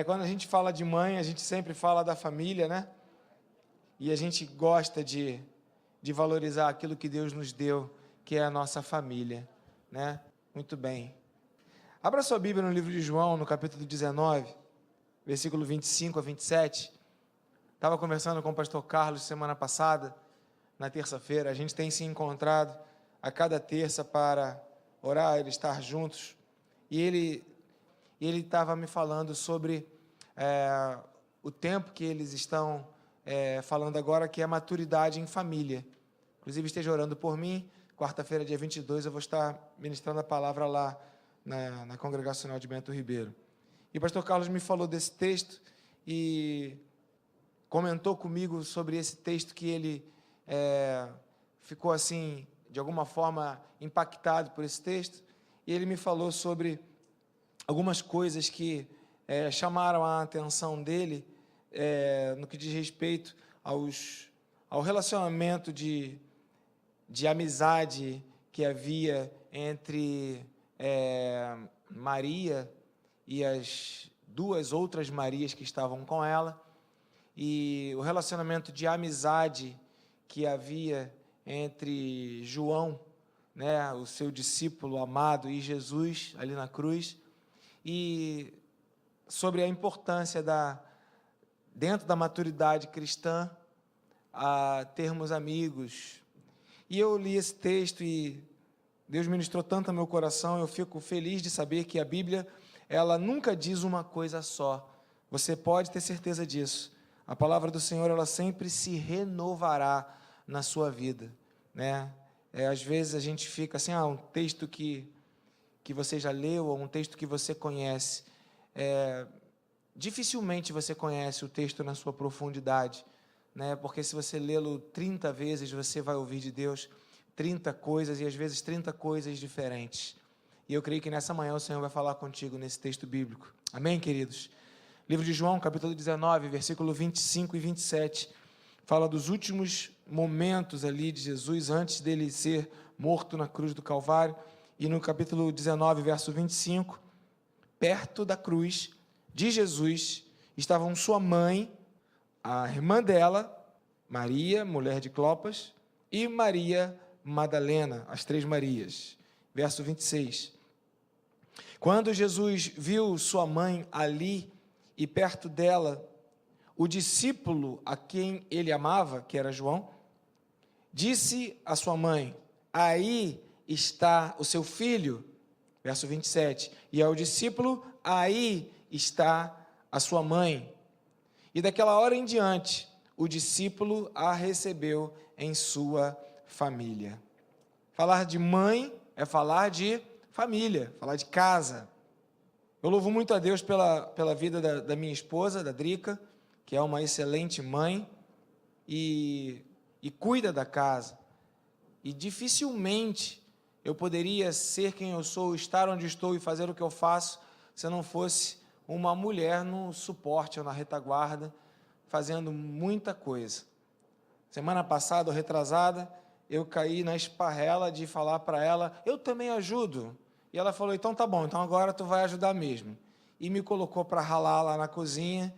Quando a gente fala de mãe, a gente sempre fala da família, né? E a gente gosta de valorizar aquilo que Deus nos deu, que é a nossa família, né? Muito bem. Abra sua Bíblia no livro de João, no capítulo 19, versículo 25 a 27. Estava conversando com o pastor Carlos semana passada, na terça-feira. A gente tem se encontrado a cada terça para orar e estar juntos. E ele estava me falando sobre o tempo que eles estão falando agora, que é maturidade em família. Inclusive, esteja orando por mim. Quarta-feira, dia 22, eu vou estar ministrando a palavra lá na Congregacional de Bento Ribeiro. E o pastor Carlos me falou desse texto e comentou comigo sobre esse texto, que ele ficou assim, de alguma forma, impactado por esse texto. E ele me falou sobre algumas coisas que chamaram a atenção dele no que diz respeito ao relacionamento de amizade que havia entre Maria e as duas outras Marias que estavam com ela, e o relacionamento de amizade que havia entre João, né, o seu discípulo amado, e Jesus ali na cruz, e sobre a importância dentro da maturidade cristã, a termos amigos. E eu li esse texto e Deus ministrou tanto ao meu coração. Eu fico feliz de saber que a Bíblia, ela nunca diz uma coisa só. Você pode ter certeza disso. A palavra do Senhor, ela sempre se renovará na sua vida, né? Às vezes a gente fica assim, um texto que você já leu, ou um texto que você conhece. Dificilmente você conhece o texto na sua profundidade, né? Porque se você lê-lo 30 vezes, você vai ouvir de Deus 30 coisas, e às vezes 30 coisas diferentes. E eu creio que nessa manhã o Senhor vai falar contigo nesse texto bíblico. Amém, queridos? Livro de João, capítulo 19, versículo 25 e 27, fala dos últimos momentos ali de Jesus, antes dele ser morto na cruz do Calvário. E no capítulo 19, verso 25, perto da cruz de Jesus, estavam sua mãe, a irmã dela, Maria, mulher de Clopas, e Maria Madalena, as três Marias. Verso 26. Quando Jesus viu sua mãe ali e perto dela, o discípulo a quem ele amava, que era João, disse à sua mãe: aí está o seu filho. Verso 27. E ao discípulo: aí está a sua mãe. E daquela hora em diante, o discípulo a recebeu em sua família. Falar de mãe é falar de família, falar de casa. Eu louvo muito a Deus pela vida da minha esposa, da Drica, que é uma excelente mãe e cuida da casa. E dificilmente eu poderia ser quem eu sou, estar onde estou e fazer o que eu faço, se eu não fosse uma mulher no suporte ou na retaguarda, fazendo muita coisa. Semana passada, ou retrasada, eu caí na esparrela de falar para ela: eu também ajudo. E ela falou: então tá bom, então agora tu vai ajudar mesmo. E me colocou para ralar lá na cozinha,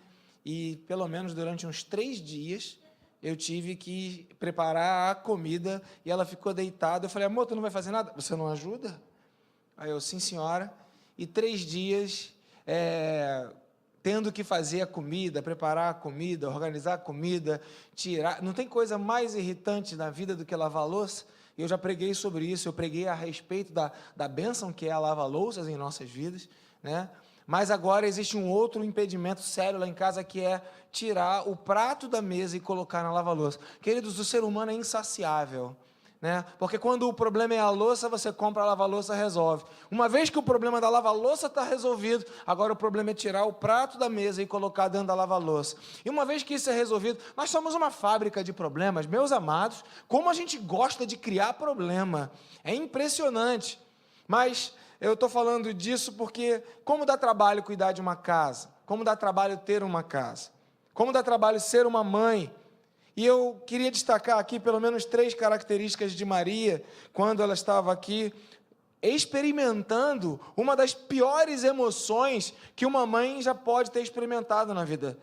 e pelo menos durante uns 3 dias, eu tive que preparar a comida, e ela ficou deitada. Eu falei: amor, tu não vai fazer nada? Você não ajuda? Aí eu: sim, senhora. E 3 dias, tendo que fazer a comida, preparar a comida, organizar a comida, tirar. Não tem coisa mais irritante na vida do que lavar a louça. Eu já preguei sobre isso, eu preguei a respeito da bênção que é a lava-louças em nossas vidas, né? Mas agora existe um outro impedimento sério lá em casa, que é tirar o prato da mesa e colocar na lava-louça. Queridos, o ser humano é insaciável, né? Porque quando o problema é a louça, você compra a lava-louça, resolve. Uma vez que o problema da lava-louça está resolvido, agora o problema é tirar o prato da mesa e colocar dentro da lava-louça. E uma vez que isso é resolvido, nós somos uma fábrica de problemas. Meus amados, como a gente gosta de criar problema. É impressionante. Mas eu estou falando disso porque como dá trabalho cuidar de uma casa? Como dá trabalho ter uma casa? Como dá trabalho ser uma mãe? E eu queria destacar aqui pelo menos 3 características de Maria, quando ela estava aqui experimentando uma das piores emoções que uma mãe já pode ter experimentado na vida,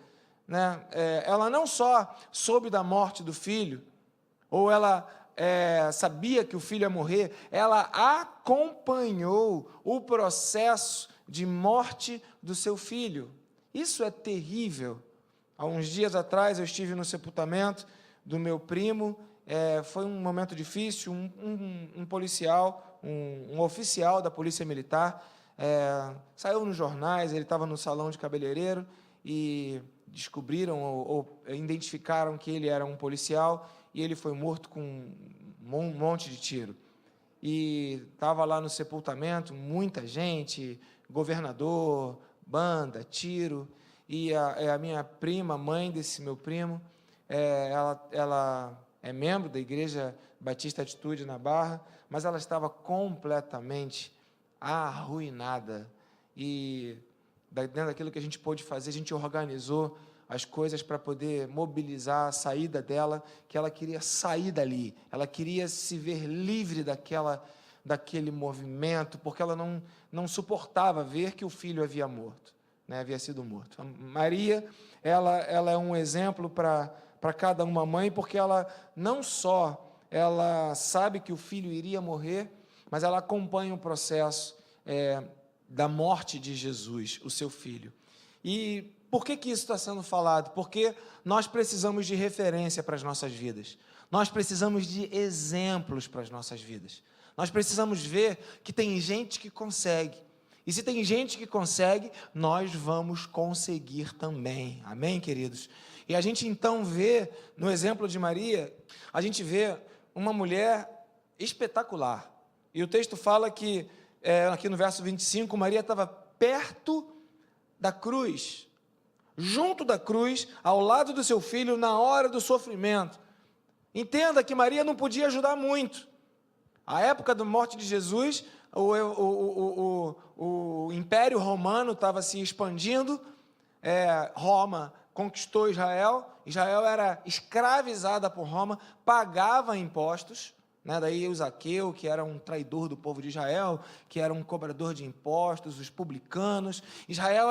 né? Ela não só soube da morte do filho, ou ela sabia que o filho ia morrer, ela acompanhou o processo de morte do seu filho. Isso é terrível. Há uns dias atrás eu estive no sepultamento do meu primo, foi um momento difícil, um policial, um oficial da Polícia Militar, saiu nos jornais, ele estava no salão de cabeleireiro e descobriram ou identificaram que ele era um policial e ele foi morto com um monte de tiro. E estava lá no sepultamento, muita gente, governador, banda, tiro, e a minha prima, mãe desse meu primo, ela é membro da Igreja Batista Atitude na Barra, mas ela estava completamente arruinada. E dentro daquilo que a gente pôde fazer, a gente organizou as coisas para poder mobilizar a saída dela, que ela queria sair dali, ela queria se ver livre daquele movimento, porque ela não suportava ver que o filho havia morto, né, havia sido morto. A Maria, ela é um exemplo para cada uma mãe, porque ela não só ela sabe que o filho iria morrer, mas ela acompanha o processo da morte de Jesus, o seu filho. E por que isso está sendo falado? Porque nós precisamos de referência para as nossas vidas. Nós precisamos de exemplos para as nossas vidas. Nós precisamos ver que tem gente que consegue. E se tem gente que consegue, nós vamos conseguir também. Amém, queridos? E a gente então vê, no exemplo de Maria, a gente vê uma mulher espetacular. E o texto fala que, aqui no verso 25, Maria estava perto da cruz, junto da cruz, ao lado do seu filho, na hora do sofrimento. Entenda que Maria não podia ajudar muito. A época da morte de Jesus, o Império Romano estava se expandindo, Roma conquistou Israel, Israel era escravizada por Roma, pagava impostos, né? Daí o Zaqueu, que era um traidor do povo de Israel, que era um cobrador de impostos, os publicanos. Israel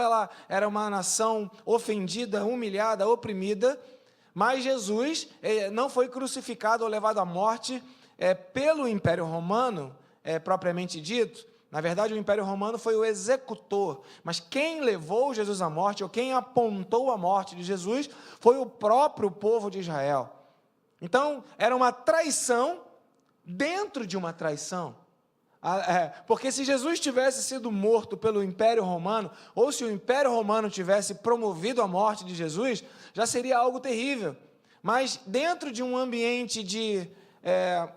era uma nação ofendida, humilhada, oprimida, mas Jesus não foi crucificado ou levado à morte pelo Império Romano, propriamente dito. Na verdade, o Império Romano foi o executor, mas quem levou Jesus à morte, ou quem apontou a morte de Jesus, foi o próprio povo de Israel. Então, era uma traição dentro de uma traição. Porque se Jesus tivesse sido morto pelo Império Romano, ou se o Império Romano tivesse promovido a morte de Jesus, já seria algo terrível. Mas dentro de um ambiente de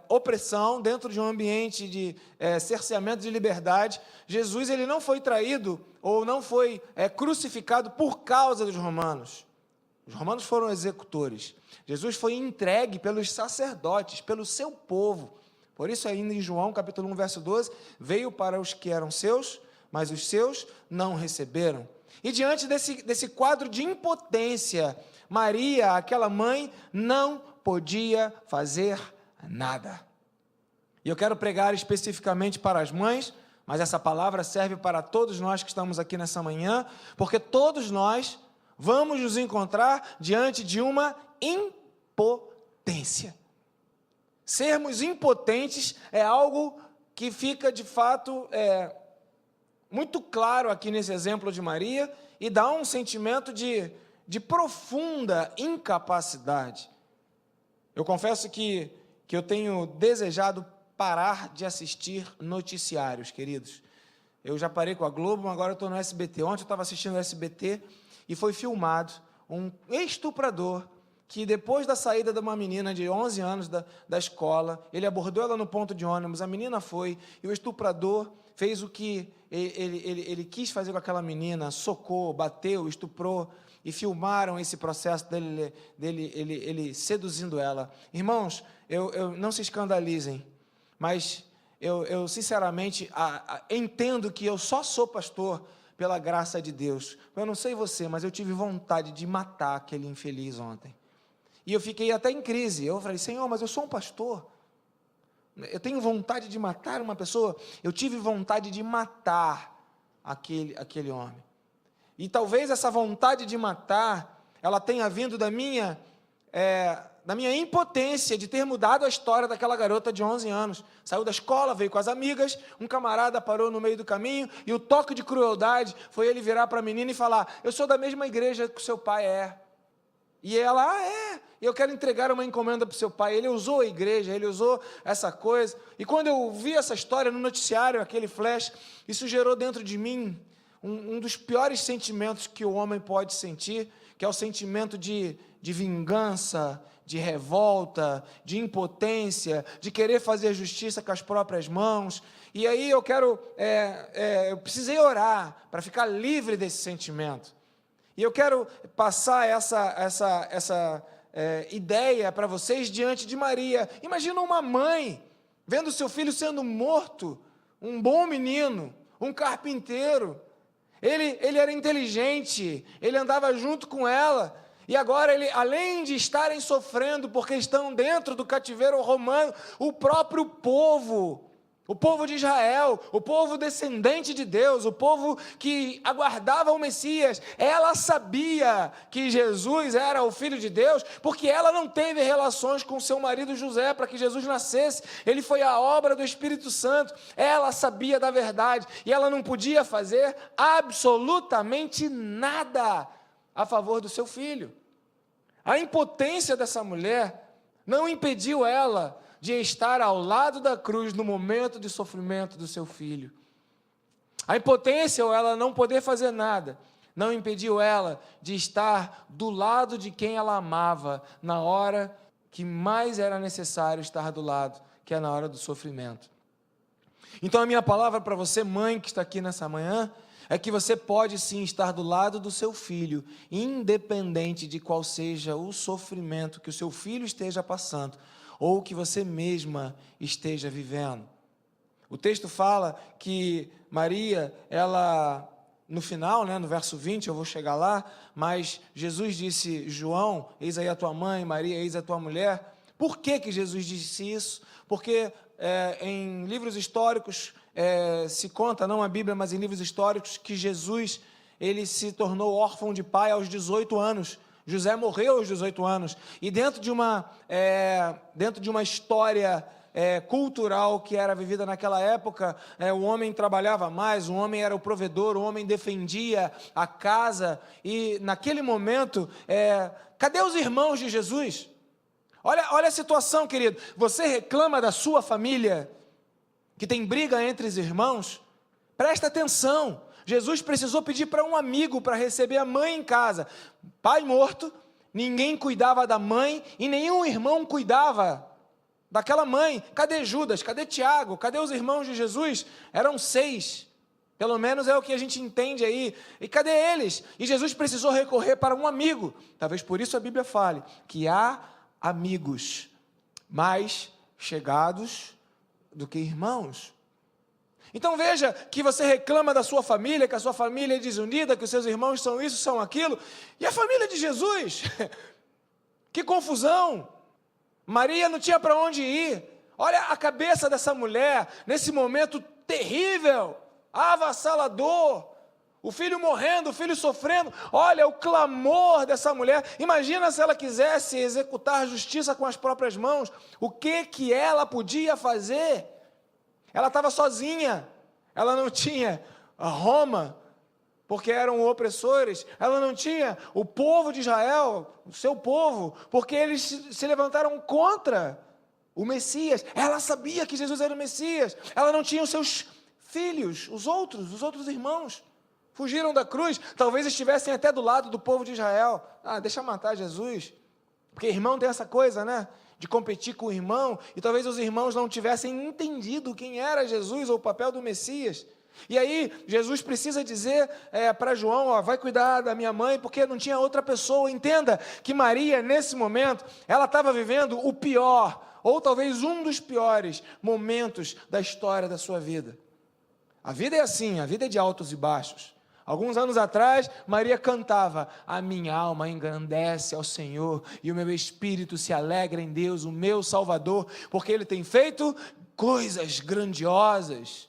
opressão, dentro de um ambiente de cerceamento de liberdade, Jesus ele não foi traído ou não foi crucificado por causa dos romanos. Os romanos foram executores. Jesus foi entregue pelos sacerdotes, pelo seu povo. Por isso, ainda em João, capítulo 1, verso 12, veio para os que eram seus, mas os seus não receberam. E diante desse quadro de impotência, Maria, aquela mãe, não podia fazer nada. E eu quero pregar especificamente para as mães, mas essa palavra serve para todos nós que estamos aqui nessa manhã, porque todos nós vamos nos encontrar diante de uma impotência. Sermos impotentes é algo que fica, de fato, muito claro aqui nesse exemplo de Maria e dá um sentimento de profunda incapacidade. Eu confesso que eu tenho desejado parar de assistir noticiários, queridos. Eu já parei com a Globo, mas agora eu estou no SBT. Ontem eu estava assistindo o SBT e foi filmado um estuprador que depois da saída de uma menina de 11 anos da escola, ele abordou ela no ponto de ônibus, a menina foi, e o estuprador fez o que ele quis fazer com aquela menina, socou, bateu, estuprou, e filmaram esse processo dele seduzindo ela. Irmãos, eu não se escandalizem, mas eu sinceramente entendo que eu só sou pastor pela graça de Deus. Eu não sei você, mas eu tive vontade de matar aquele infeliz ontem. E eu fiquei até em crise. Eu falei, Senhor, mas eu sou um pastor. Eu tenho vontade de matar uma pessoa. Eu tive vontade de matar aquele homem. E talvez essa vontade de matar, ela tenha vindo da minha impotência de ter mudado a história daquela garota de 11 anos. Saiu da escola, veio com as amigas, um camarada parou no meio do caminho, e o toque de crueldade foi ele virar para a menina e falar: eu sou da mesma igreja que o seu pai é. E ela: eu quero entregar uma encomenda para o seu pai. Ele usou a igreja, ele usou essa coisa. E quando eu vi essa história no noticiário, aquele flash, isso gerou dentro de mim um dos piores sentimentos que o homem pode sentir, que é o sentimento de vingança, de revolta, de impotência, de querer fazer justiça com as próprias mãos. E aí eu precisei orar para ficar livre desse sentimento. E eu quero passar essa ideia para vocês diante de Maria. Imagina uma mãe vendo seu filho sendo morto, um bom menino, um carpinteiro. Ele era inteligente, ele andava junto com ela, e agora ele, além de estarem sofrendo porque estão dentro do cativeiro romano, o próprio povo, o povo de Israel, o povo descendente de Deus, o povo que aguardava o Messias, ela sabia que Jesus era o Filho de Deus, porque ela não teve relações com seu marido José para que Jesus nascesse. Ele foi a obra do Espírito Santo. Ela sabia da verdade e ela não podia fazer absolutamente nada a favor do seu filho. A impotência dessa mulher não impediu ela de estar ao lado da cruz no momento de sofrimento do seu filho. A impotência, ou ela não poder fazer nada, não impediu ela de estar do lado de quem ela amava, na hora que mais era necessário estar do lado, que é na hora do sofrimento. Então a minha palavra para você, mãe, que está aqui nessa manhã, é que você pode sim estar do lado do seu filho, independente de qual seja o sofrimento que o seu filho esteja passando, ou que você mesma esteja vivendo. O texto fala que Maria, ela, no final, no verso 20, eu vou chegar lá, mas Jesus disse: João, eis aí a tua mãe, Maria, eis a tua mulher. Por que Jesus disse isso? Porque em livros históricos se conta, não a Bíblia, mas em livros históricos, que Jesus, ele se tornou órfão de pai aos 18 anos. José morreu aos 18 anos, e dentro de uma história cultural que era vivida naquela época, o homem trabalhava mais, o homem era o provedor, o homem defendia a casa, e naquele momento, cadê os irmãos de Jesus? Olha a situação, querido, você reclama da sua família, que tem briga entre os irmãos? Presta atenção. Jesus precisou pedir para um amigo para receber a mãe em casa. Pai morto, ninguém cuidava da mãe e nenhum irmão cuidava daquela mãe. Cadê Judas? Cadê Tiago? Cadê os irmãos de Jesus? Eram 6. Pelo menos é o que a gente entende aí. E cadê eles? E Jesus precisou recorrer para um amigo. Talvez por isso a Bíblia fale que há amigos mais chegados do que irmãos. Então veja que você reclama da sua família, que a sua família é desunida, que os seus irmãos são isso, são aquilo, e a família de Jesus? Que confusão! Maria não tinha para onde ir. Olha a cabeça dessa mulher, nesse momento terrível, avassalador, o filho morrendo, o filho sofrendo. Olha o clamor dessa mulher. Imagina se ela quisesse executar justiça com as próprias mãos, o que ela podia fazer? Ela estava sozinha, ela não tinha a Roma, porque eram opressores, ela não tinha o povo de Israel, o seu povo, porque eles se levantaram contra o Messias. Ela sabia que Jesus era o Messias, ela não tinha os seus filhos, os outros irmãos, fugiram da cruz, talvez estivessem até do lado do povo de Israel. Deixa matar Jesus, porque irmão tem essa coisa, de competir com o irmão, e talvez os irmãos não tivessem entendido quem era Jesus ou o papel do Messias. E aí Jesus precisa dizer para João: vai cuidar da minha mãe, porque não tinha outra pessoa. Entenda que Maria, nesse momento, ela estava vivendo o pior, ou talvez um dos piores momentos da história da sua vida. A vida é assim, a vida é de altos e baixos. Alguns anos atrás, Maria cantava: a minha alma engrandece ao Senhor, e o meu espírito se alegra em Deus, o meu Salvador, porque Ele tem feito coisas grandiosas.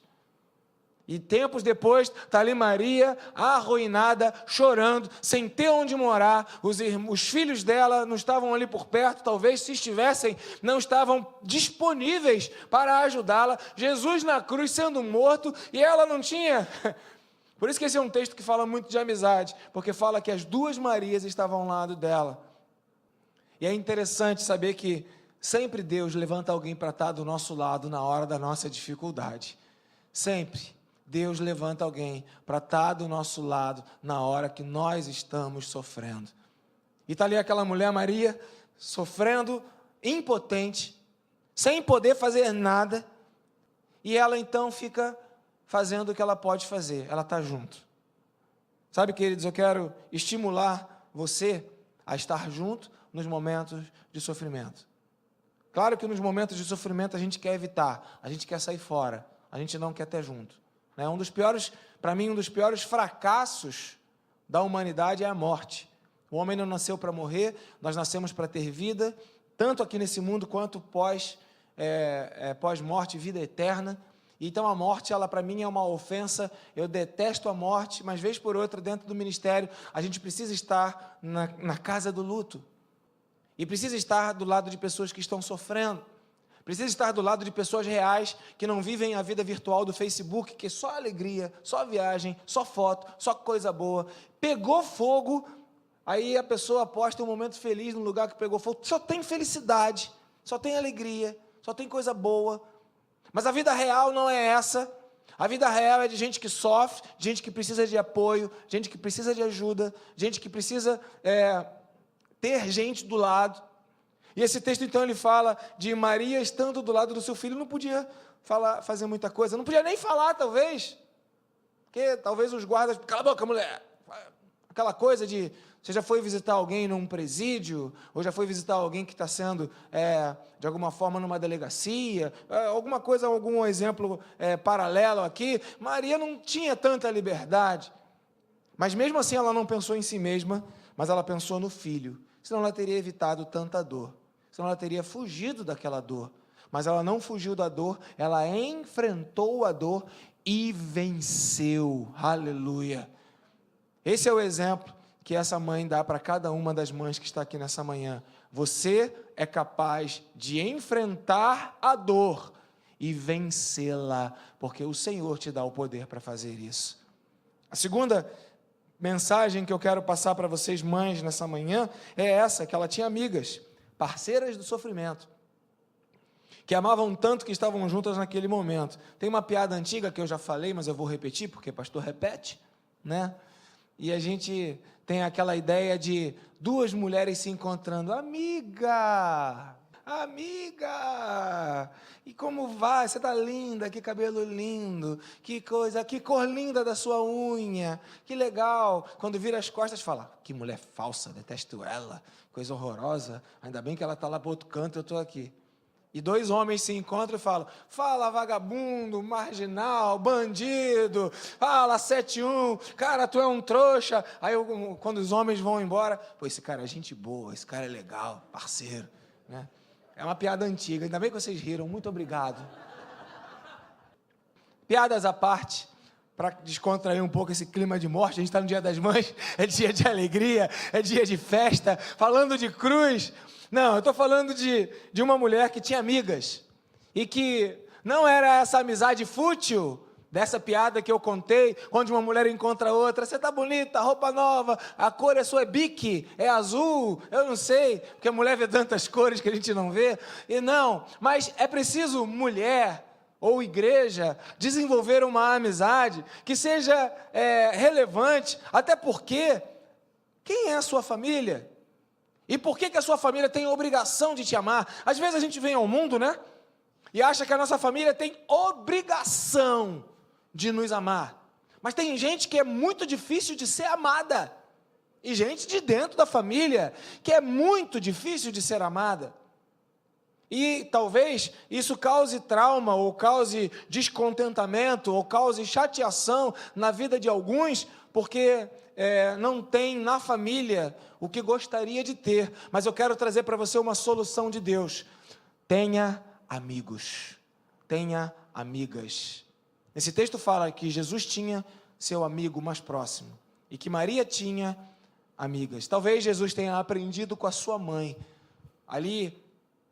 E tempos depois, está ali Maria, arruinada, chorando, sem ter onde morar. Os filhos dela não estavam ali por perto, talvez se estivessem, não estavam disponíveis para ajudá-la. Jesus na cruz sendo morto, e ela não tinha. Por isso que esse é um texto que fala muito de amizade, porque fala que as duas Marias estavam ao lado dela. E é interessante saber que sempre Deus levanta alguém para estar do nosso lado na hora da nossa dificuldade. Sempre Deus levanta alguém para estar do nosso lado na hora que nós estamos sofrendo. E está ali aquela mulher, Maria, sofrendo, impotente, sem poder fazer nada, e ela então fica fazendo o que ela pode fazer, ela está junto. Sabe, queridos, eu quero estimular você a estar junto nos momentos de sofrimento. Claro que nos momentos de sofrimento a gente quer evitar, a gente quer sair fora, a gente não quer ter junto. Um dos piores, para mim, um dos piores fracassos da humanidade é a morte. O homem não nasceu para morrer, nós nascemos para ter vida, tanto aqui nesse mundo quanto pós-morte, vida eterna. Então a morte, ela para mim é uma ofensa, eu detesto a morte, mas vez por outra, dentro do ministério, a gente precisa estar na casa do luto. E precisa estar do lado de pessoas que estão sofrendo. Precisa estar do lado de pessoas reais, que não vivem a vida virtual do Facebook, que é só alegria, só viagem, só foto, só coisa boa. Pegou fogo, aí a pessoa posta um momento feliz no lugar que pegou fogo. Só tem felicidade, só tem alegria, só tem coisa boa. Mas a vida real não é essa. A vida real é de gente que sofre, gente que precisa de apoio, gente que precisa de ajuda, gente que precisa ter gente do lado. E esse texto, então, ele fala de Maria estando do lado do seu filho, não podia fazer muita coisa, não podia nem falar, talvez, porque talvez os guardas, cala a boca, mulher, aquela coisa de, você já foi visitar alguém num presídio, ou já foi visitar alguém que está sendo, de alguma forma, numa delegacia, alguma coisa, algum exemplo paralelo aqui. Maria não tinha tanta liberdade, mas mesmo assim ela não pensou em si mesma, mas ela pensou no filho, senão ela teria evitado tanta dor. Senão ela teria fugido daquela dor. Mas ela não fugiu da dor, ela enfrentou a dor e venceu. Aleluia! Esse é o exemplo que essa mãe dá para cada uma das mães que está aqui nessa manhã. Você é capaz de enfrentar a dor e vencê-la, porque o Senhor te dá o poder para fazer isso. A segunda mensagem que eu quero passar para vocês, mães, nessa manhã, é essa, que ela tinha amigas, parceiras do sofrimento, que amavam tanto que estavam juntas naquele momento. Tem uma piada antiga que eu já falei, mas eu vou repetir, porque pastor repete, né? E a gente tem aquela ideia de duas mulheres se encontrando. Amiga, e como vai? Você está linda, que cabelo lindo, que coisa, que cor linda da sua unha, que legal. Quando vira as costas, fala, que mulher falsa, detesto ela, coisa horrorosa, ainda bem que ela está lá para outro canto, eu estou aqui. E dois homens se encontram e falam, fala vagabundo, marginal, bandido, fala 71, cara, tu é um trouxa. Aí quando os homens vão embora, pô, esse cara é gente boa, esse cara é legal, parceiro, né? É uma piada antiga, ainda bem que vocês riram, muito obrigado. Piadas à parte, para descontrair um pouco esse clima de morte, a gente está no Dia das Mães, é dia de alegria, é dia de festa, falando de cruz. Não, eu estou falando de uma mulher que tinha amigas, e que não era essa amizade fútil, dessa piada que eu contei, onde uma mulher encontra outra, você está bonita, roupa nova, a cor é sua, é bique, é azul, eu não sei, porque a mulher vê tantas cores que a gente não vê, e não, mas é preciso mulher ou igreja desenvolver uma amizade que seja relevante, até porque, quem é a sua família? E por que a sua família tem a obrigação de te amar? Às vezes a gente vem ao mundo, né? E acha que a nossa família tem obrigação de nos amar. Mas tem gente que é muito difícil de ser amada. E gente de dentro da família que é muito difícil de ser amada. E talvez isso cause trauma, ou cause descontentamento, ou cause chateação na vida de alguns, porque não tem na família o que gostaria de ter. Mas eu quero trazer para você uma solução de Deus. Tenha amigos. tenha amigas. Esse texto fala que Jesus tinha seu amigo mais próximo e que Maria tinha amigas. Talvez Jesus tenha aprendido com a sua mãe. Ali,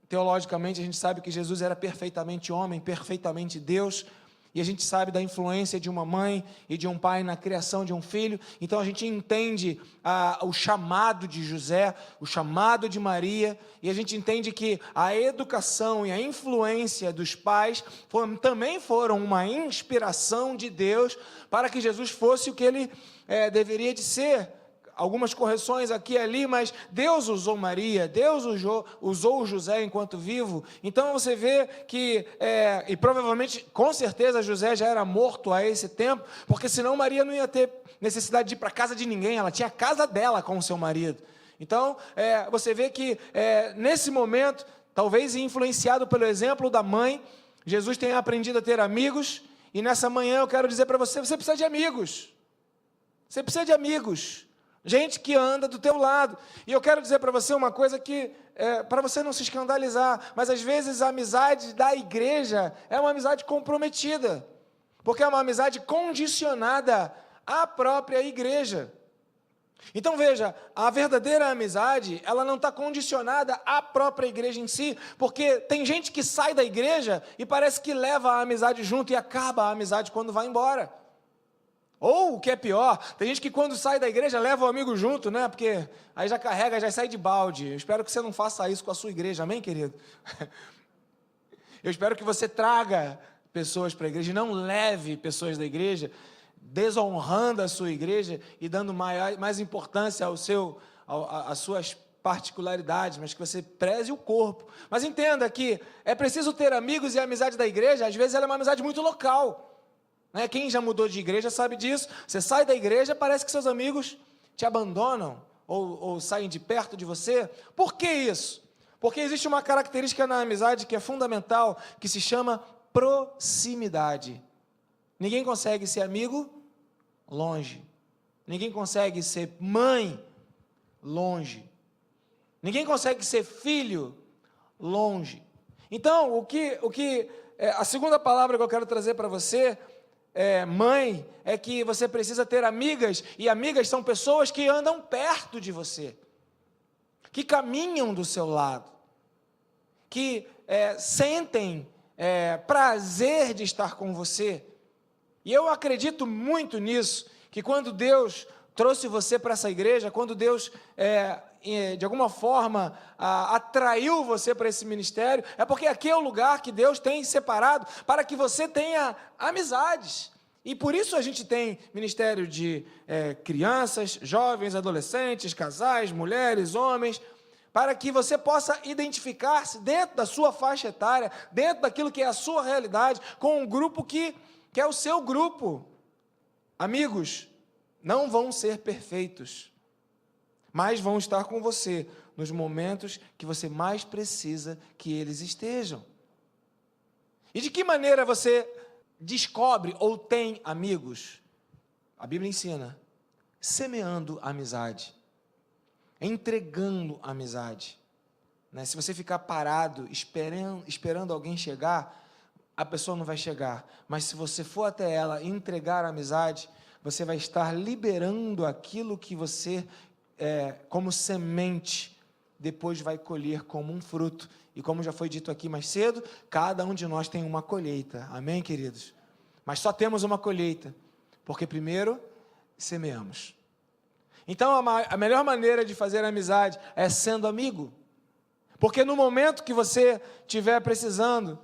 teologicamente, a gente sabe que Jesus era perfeitamente homem, perfeitamente Deus, e a gente sabe da influência de uma mãe e de um pai na criação de um filho. Então a gente entende o chamado de José, o chamado de Maria, e a gente entende que a educação e a influência dos pais também foram uma inspiração de Deus para que Jesus fosse o que ele deveria de ser. Algumas correções aqui e ali, mas Deus usou Maria, Deus usou José enquanto vivo. Então você vê que, e provavelmente, com certeza, José já era morto a esse tempo, porque senão Maria não ia ter necessidade de ir para a casa de ninguém, ela tinha a casa dela com o seu marido. Então, você vê que nesse momento, talvez influenciado pelo exemplo da mãe, Jesus tenha aprendido a ter amigos, e nessa manhã eu quero dizer para você, você precisa de amigos. Você precisa de amigos. Gente que anda do teu lado. E eu quero dizer para você uma coisa que, para você não se escandalizar, mas às vezes a amizade da igreja é uma amizade comprometida, porque é uma amizade condicionada à própria igreja. Então veja, a verdadeira amizade, ela não está condicionada à própria igreja em si, porque tem gente que sai da igreja e parece que leva a amizade junto e acaba a amizade quando vai embora. Ou, o que é pior, tem gente que quando sai da igreja leva o amigo junto, né? Porque aí já carrega, já sai de balde. Eu espero que você não faça isso com a sua igreja, amém, querido? Eu espero que você traga pessoas para a igreja, não leve pessoas da igreja, desonrando a sua igreja e dando mais importância às suas particularidades, mas que você preze o corpo. Mas entenda que é preciso ter amigos, e a amizade da igreja, às vezes, ela é uma amizade muito local. Quem já mudou de igreja sabe disso. Você sai da igreja, parece que seus amigos te abandonam ou saem de perto de você. Por que isso? Porque existe uma característica na amizade que é fundamental, que se chama proximidade. Ninguém consegue ser amigo longe. Ninguém consegue ser mãe longe. Ninguém consegue ser filho longe. Então, a segunda palavra que eu quero trazer para você mãe, é que você precisa ter amigas, e amigas são pessoas que andam perto de você, que caminham do seu lado, que sentem prazer de estar com você. E eu acredito muito nisso, que quando Deus trouxe você para essa igreja, quando Deus, de alguma forma, atraiu você para esse ministério, é porque aqui é o lugar que Deus tem separado para que você tenha amizades. E por isso a gente tem ministério de crianças, jovens, adolescentes, casais, mulheres, homens, para que você possa identificar-se dentro da sua faixa etária, dentro daquilo que é a sua realidade, com um grupo que é o seu grupo. Amigos não vão ser perfeitos, mas vão estar com você nos momentos que você mais precisa que eles estejam. E de que maneira você descobre ou tem amigos? A Bíblia ensina: semeando amizade, entregando amizade. Se você ficar parado, esperando alguém chegar, a pessoa não vai chegar. Mas se você for até ela e entregar a amizade, você vai estar liberando aquilo que você, como semente, depois vai colher como um fruto. E como já foi dito aqui mais cedo, cada um de nós tem uma colheita. Amém, queridos? Mas só temos uma colheita, porque primeiro semeamos. Então, a melhor maneira de fazer amizade é sendo amigo. Porque no momento que você estiver precisando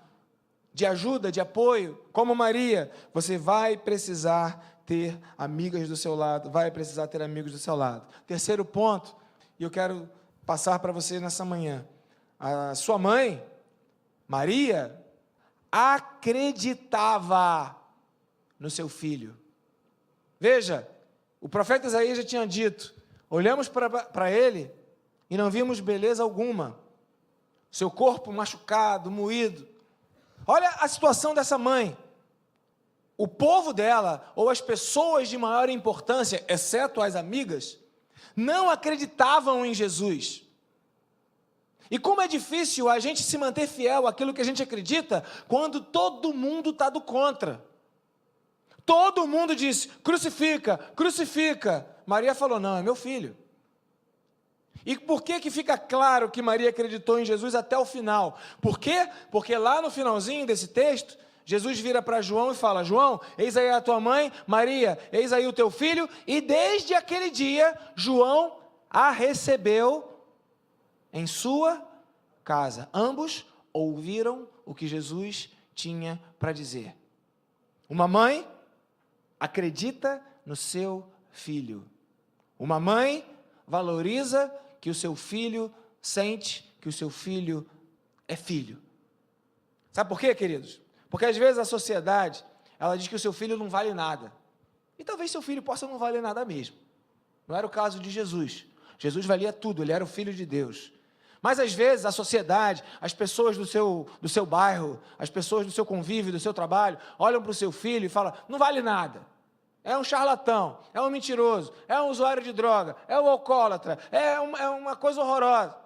de ajuda, de apoio, como Maria, você vai precisar ter amigas do seu lado, vai precisar ter amigos do seu lado. Terceiro ponto, e eu quero passar para você nessa manhã. A sua mãe, Maria, acreditava no seu filho. Veja, o profeta Isaías já tinha dito: olhamos para ele e não vimos beleza alguma, seu corpo machucado, moído. Olha a situação dessa mãe. O povo dela, ou as pessoas de maior importância, exceto as amigas, não acreditavam em Jesus. E como é difícil a gente se manter fiel àquilo que a gente acredita quando todo mundo está do contra. Todo mundo diz, crucifica, crucifica. Maria falou, não, é meu filho. E por que fica claro que Maria acreditou em Jesus até o final? Por quê? Porque lá no finalzinho desse texto, Jesus vira para João e fala, João, eis aí a tua mãe, Maria, eis aí o teu filho. E desde aquele dia, João a recebeu em sua casa. Ambos ouviram o que Jesus tinha para dizer. Uma mãe acredita no seu filho. Uma mãe valoriza que o seu filho sente que o seu filho é filho. Sabe por quê, queridos? Porque às vezes a sociedade, ela diz que o seu filho não vale nada. E talvez seu filho possa não valer nada mesmo. Não era o caso de Jesus. Jesus valia tudo, ele era o Filho de Deus. Mas às vezes a sociedade, as pessoas do seu bairro, as pessoas do seu convívio, do seu trabalho, olham para o seu filho e falam, não vale nada. É um charlatão, é um mentiroso, é um usuário de droga, é um alcoólatra, é uma coisa horrorosa.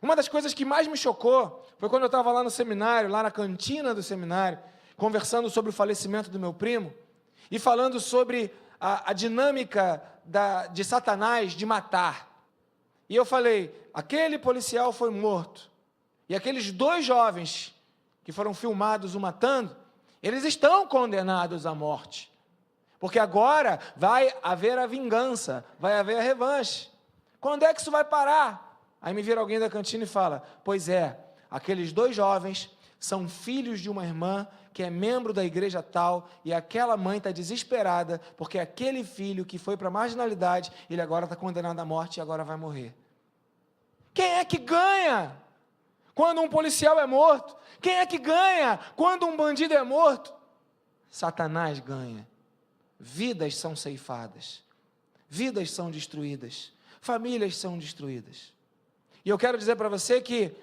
Uma das coisas que mais me chocou foi quando eu estava lá no seminário, lá na cantina do seminário, conversando sobre o falecimento do meu primo e falando sobre a dinâmica de Satanás de matar. E eu falei, aquele policial foi morto e aqueles 2 jovens que foram filmados o matando, eles estão condenados à morte. Porque agora vai haver a vingança, vai haver a revanche. Quando é que isso vai parar? Aí me vira alguém da cantina e fala, pois é, aqueles 2 jovens são filhos de uma irmã que é membro da igreja tal, e aquela mãe está desesperada, porque aquele filho que foi para a marginalidade, ele agora está condenado à morte e agora vai morrer. Quem é que ganha quando um policial é morto? Quem é que ganha quando um bandido é morto? Satanás ganha. Vidas são ceifadas, vidas são destruídas, famílias são destruídas. E eu quero dizer para você que,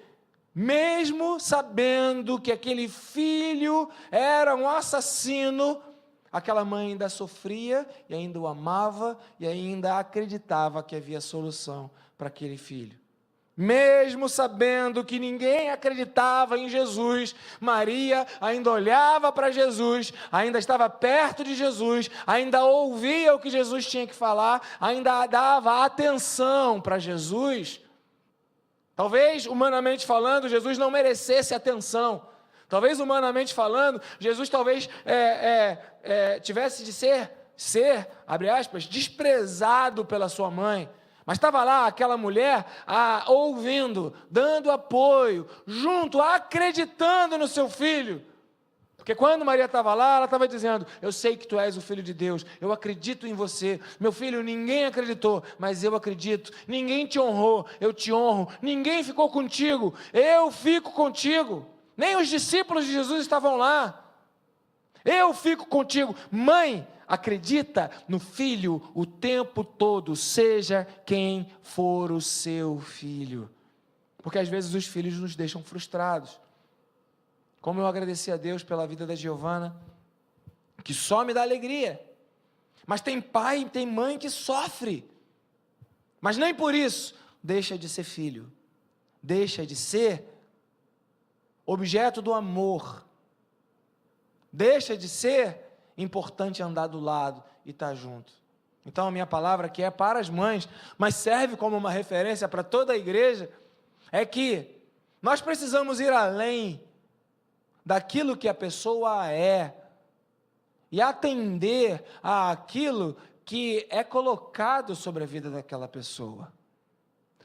mesmo sabendo que aquele filho era um assassino, aquela mãe ainda sofria e ainda o amava e ainda acreditava que havia solução para aquele filho. Mesmo sabendo que ninguém acreditava em Jesus, Maria ainda olhava para Jesus, ainda estava perto de Jesus, ainda ouvia o que Jesus tinha que falar, ainda dava atenção para Jesus. Talvez, humanamente falando, Jesus não merecesse atenção. Talvez, humanamente falando, Jesus talvez tivesse de ser, abre aspas, desprezado pela sua mãe. Mas estava lá aquela mulher ouvindo, dando apoio, junto, acreditando no seu filho. Porque quando Maria estava lá, ela estava dizendo, eu sei que tu és o Filho de Deus, eu acredito em você. Meu filho, ninguém acreditou, mas eu acredito. Ninguém te honrou, eu te honro. Ninguém ficou contigo, eu fico contigo. Nem os discípulos de Jesus estavam lá. Eu fico contigo. Mãe, acredita no filho o tempo todo, seja quem for o seu filho. Porque às vezes os filhos nos deixam frustrados. Como eu agradeci a Deus pela vida da Giovana, que só me dá alegria. Mas tem pai e tem mãe que sofre. Mas nem por isso deixa de ser filho. Deixa de ser objeto do amor. Deixa de ser importante andar do lado e estar junto. Então a minha palavra aqui é para as mães, mas serve como uma referência para toda a igreja, é que nós precisamos ir além daquilo que a pessoa é e atender àquilo que é colocado sobre a vida daquela pessoa.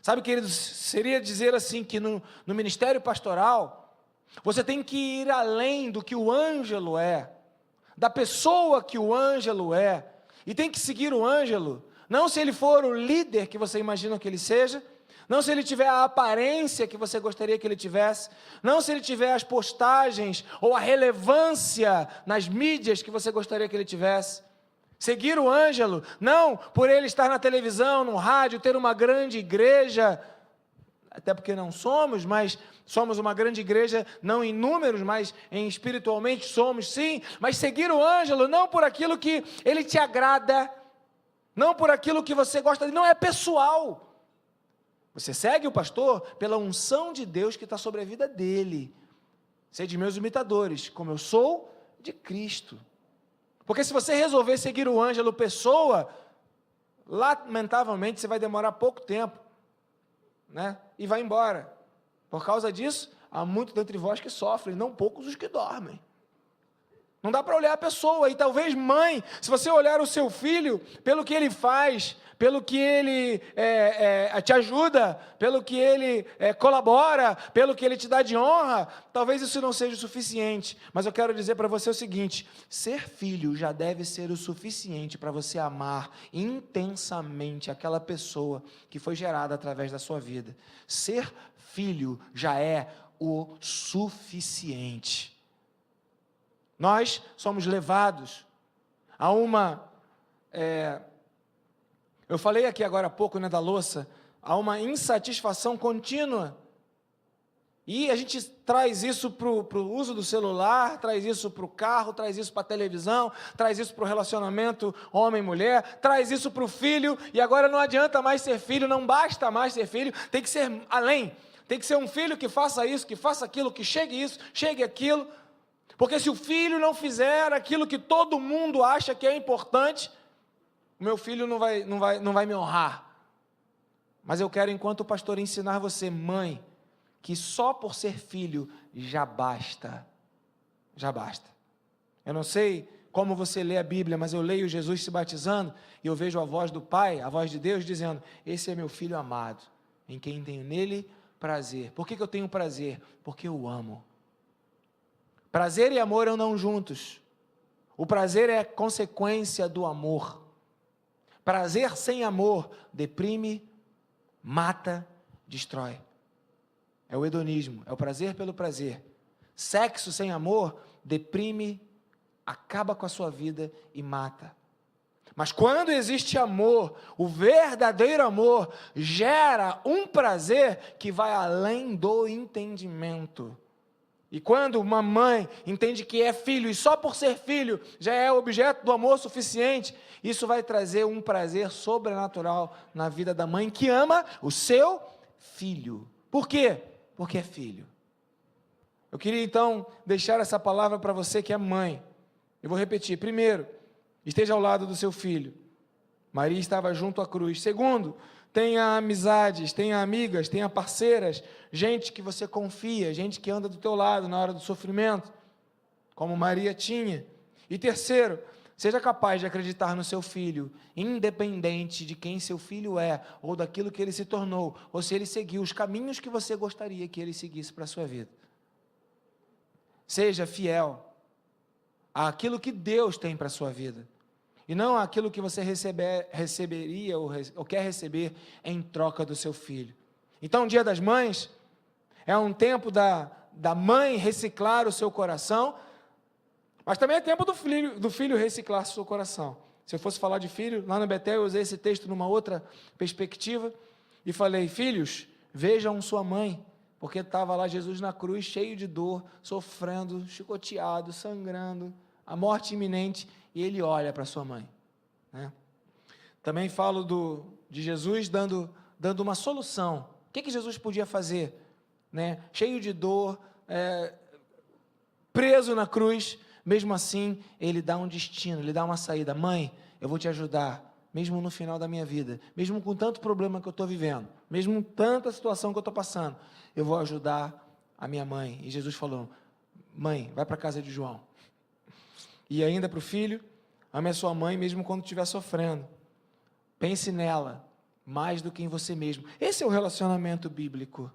Sabe, queridos, seria dizer assim que no ministério pastoral, você tem que ir além do que o Ângelo é, da pessoa que o Ângelo é, e tem que seguir o Ângelo, não se ele for o líder que você imagina que ele seja, não se ele tiver a aparência que você gostaria que ele tivesse, não se ele tiver as postagens ou a relevância nas mídias que você gostaria que ele tivesse. Seguir o Ângelo, não por ele estar na televisão, no rádio, ter uma grande igreja, até porque não somos, mas somos uma grande igreja, não em números, mas espiritualmente somos sim, mas seguir o Ângelo não por aquilo que ele te agrada, não por aquilo que você gosta, não é pessoal. Você segue o pastor pela unção de Deus que está sobre a vida dele. Sede meus imitadores, como eu sou de Cristo. Porque se você resolver seguir o Ângelo Pessoa, lamentavelmente você vai demorar pouco tempo, né? E vai embora. Por causa disso, há muitos dentre vós que sofrem, não poucos os que dormem. Não dá para olhar a pessoa. E talvez, mãe, se você olhar o seu filho pelo que ele faz, pelo que ele te ajuda, pelo que ele colabora, pelo que ele te dá de honra, talvez isso não seja o suficiente. Mas eu quero dizer para você o seguinte: ser filho já deve ser o suficiente para você amar intensamente aquela pessoa que foi gerada através da sua vida. Ser filho já é o suficiente. Nós somos levados a uma... eu falei aqui agora há pouco, da louça, a uma insatisfação contínua. E a gente traz isso para o uso do celular, traz isso para o carro, traz isso para a televisão, traz isso para o relacionamento homem-mulher, traz isso para o filho, e agora não adianta mais ser filho, não basta mais ser filho, tem que ser além. Tem que ser um filho que faça isso, que faça aquilo, que chegue isso, chegue aquilo. Porque se o filho não fizer aquilo que todo mundo acha que é importante, o meu filho não vai me honrar. Mas eu quero, enquanto pastor, ensinar você, mãe, que só por ser filho já basta. Já basta. Eu não sei como você lê a Bíblia, mas eu leio Jesus se batizando e eu vejo a voz do Pai, a voz de Deus dizendo: esse é meu filho amado, em quem tenho nele prazer. Por que eu tenho prazer? Porque eu amo. Prazer e amor andam juntos. O prazer é consequência do amor. Prazer sem amor deprime, mata, destrói. É o hedonismo, é o prazer pelo prazer. Sexo sem amor deprime, acaba com a sua vida e mata. Mas quando existe amor, o verdadeiro amor gera um prazer que vai além do entendimento. E quando uma mãe entende que é filho, e só por ser filho já é objeto do amor suficiente, isso vai trazer um prazer sobrenatural na vida da mãe que ama o seu filho. Por quê? Porque é filho. Eu queria então deixar essa palavra para você que é mãe. Eu vou repetir. Primeiro, esteja ao lado do seu filho. Maria estava junto à cruz. Segundo, tenha amizades, tenha amigas, tenha parceiras, gente que você confia, gente que anda do teu lado na hora do sofrimento, como Maria tinha. E terceiro, seja capaz de acreditar no seu filho, independente de quem seu filho é, ou daquilo que ele se tornou, ou se ele seguiu os caminhos que você gostaria que ele seguisse para a sua vida. Seja fiel àquilo que Deus tem para a sua vida, e não aquilo que você receberia ou quer receber em troca do seu filho. Então, o Dia das Mães é um tempo da mãe reciclar o seu coração, mas também é tempo do filho reciclar o seu coração. Se eu fosse falar de filho, lá no Betel eu usei esse texto numa outra perspectiva, e falei: filhos, vejam sua mãe, porque estava lá Jesus na cruz, cheio de dor, sofrendo, chicoteado, sangrando, a morte iminente, e ele olha para sua mãe, né? Também falo de Jesus dando uma solução. O que Jesus podia fazer, né? Cheio de dor, preso na cruz, mesmo assim, ele dá um destino, ele dá uma saída. Mãe, eu vou te ajudar, mesmo no final da minha vida, mesmo com tanto problema que eu estou vivendo, mesmo com tanta situação que eu estou passando, eu vou ajudar a minha mãe. E Jesus falou: mãe, vai para a casa de João. E ainda para o filho: ame a sua mãe mesmo quando estiver sofrendo. Pense nela mais do que em você mesmo. Esse é o relacionamento bíblico.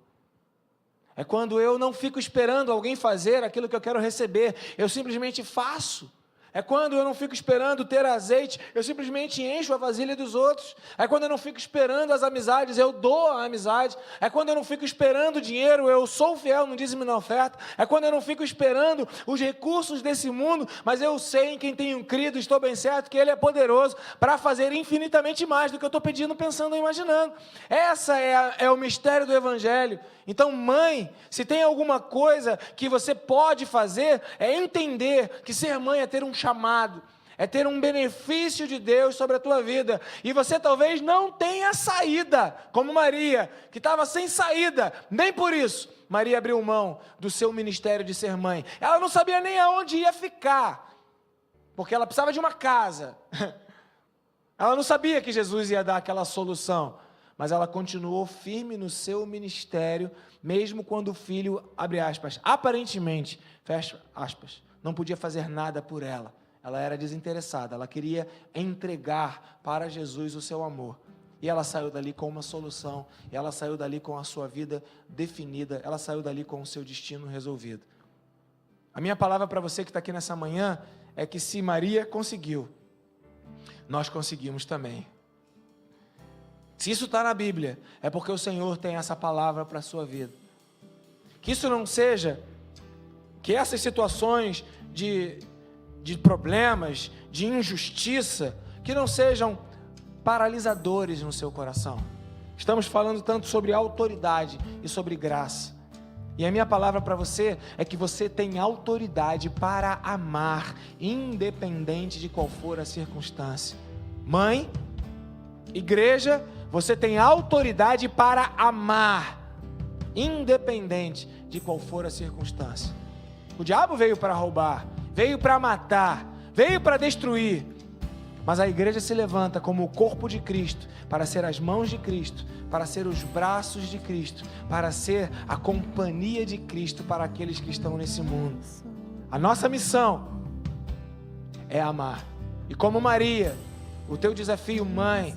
É quando eu não fico esperando alguém fazer aquilo que eu quero receber, eu simplesmente faço. É quando eu não fico esperando ter azeite, eu simplesmente encho a vasilha dos outros. É quando eu não fico esperando as amizades, eu dou a amizade. É quando eu não fico esperando dinheiro, eu sou fiel no dízimo e na oferta. É quando eu não fico esperando os recursos desse mundo, mas eu sei em quem tenho crido, estou bem certo que Ele é poderoso para fazer infinitamente mais do que eu estou pedindo, pensando ou imaginando. Essa é o mistério do Evangelho. Então, mãe, se tem alguma coisa que você pode fazer, é entender que ser mãe é ter um chamado, é ter um benefício de Deus sobre a tua vida, e você talvez não tenha saída, como Maria, que estava sem saída. Nem por isso Maria abriu mão do seu ministério de ser mãe. Ela não sabia nem aonde ia ficar, porque ela precisava de uma casa. Ela não sabia que Jesus ia dar aquela solução, mas ela continuou firme no seu ministério, mesmo quando o filho, abre aspas, aparentemente, fecha aspas, não podia fazer nada por ela. Ela era desinteressada, ela queria entregar para Jesus o seu amor. E ela saiu dali com uma solução, e ela saiu dali com a sua vida definida, ela saiu dali com o seu destino resolvido. A minha palavra para você que está aqui nessa manhã é que se Maria conseguiu, nós conseguimos também. Se isso está na Bíblia, é porque o Senhor tem essa palavra para a sua vida. Que isso não seja, que essas situações de problemas, de injustiça, que não sejam paralisadores no seu coração. Estamos falando tanto sobre autoridade e sobre graça. E a minha palavra para você é que você tem autoridade para amar, independente de qual for a circunstância. Mãe, igreja, você tem autoridade para amar, independente de qual for a circunstância. O diabo veio para roubar, veio para matar, veio para destruir, mas a igreja se levanta como o corpo de Cristo, para ser as mãos de Cristo, para ser os braços de Cristo, para ser a companhia de Cristo para aqueles que estão nesse mundo. A nossa missão é amar. E como Maria, o teu desafio, mãe,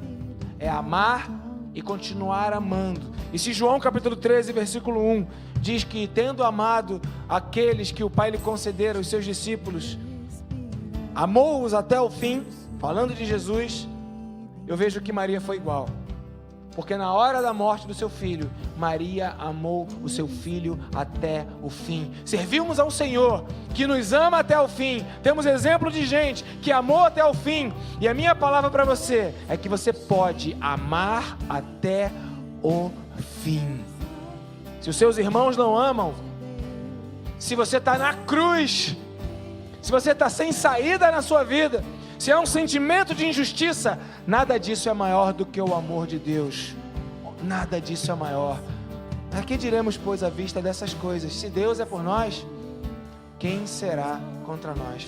é amar e continuar amando. E se João capítulo 13, versículo 1, diz que tendo amado aqueles que o Pai lhe concedera, os seus discípulos, amou-os até o fim, falando de Jesus, eu vejo que Maria foi igual. Porque na hora da morte do seu filho, Maria amou o seu filho até o fim. Servimos a um Senhor que nos ama até o fim. Temos exemplo de gente que amou até o fim. E a minha palavra para você é que você pode amar até o fim. Se os seus irmãos não amam, se você está na cruz, se você está sem saída na sua vida, se é um sentimento de injustiça, nada disso é maior do que o amor de Deus. Nada disso é maior. A que diremos, pois, à vista dessas coisas? Se Deus é por nós, quem será contra nós?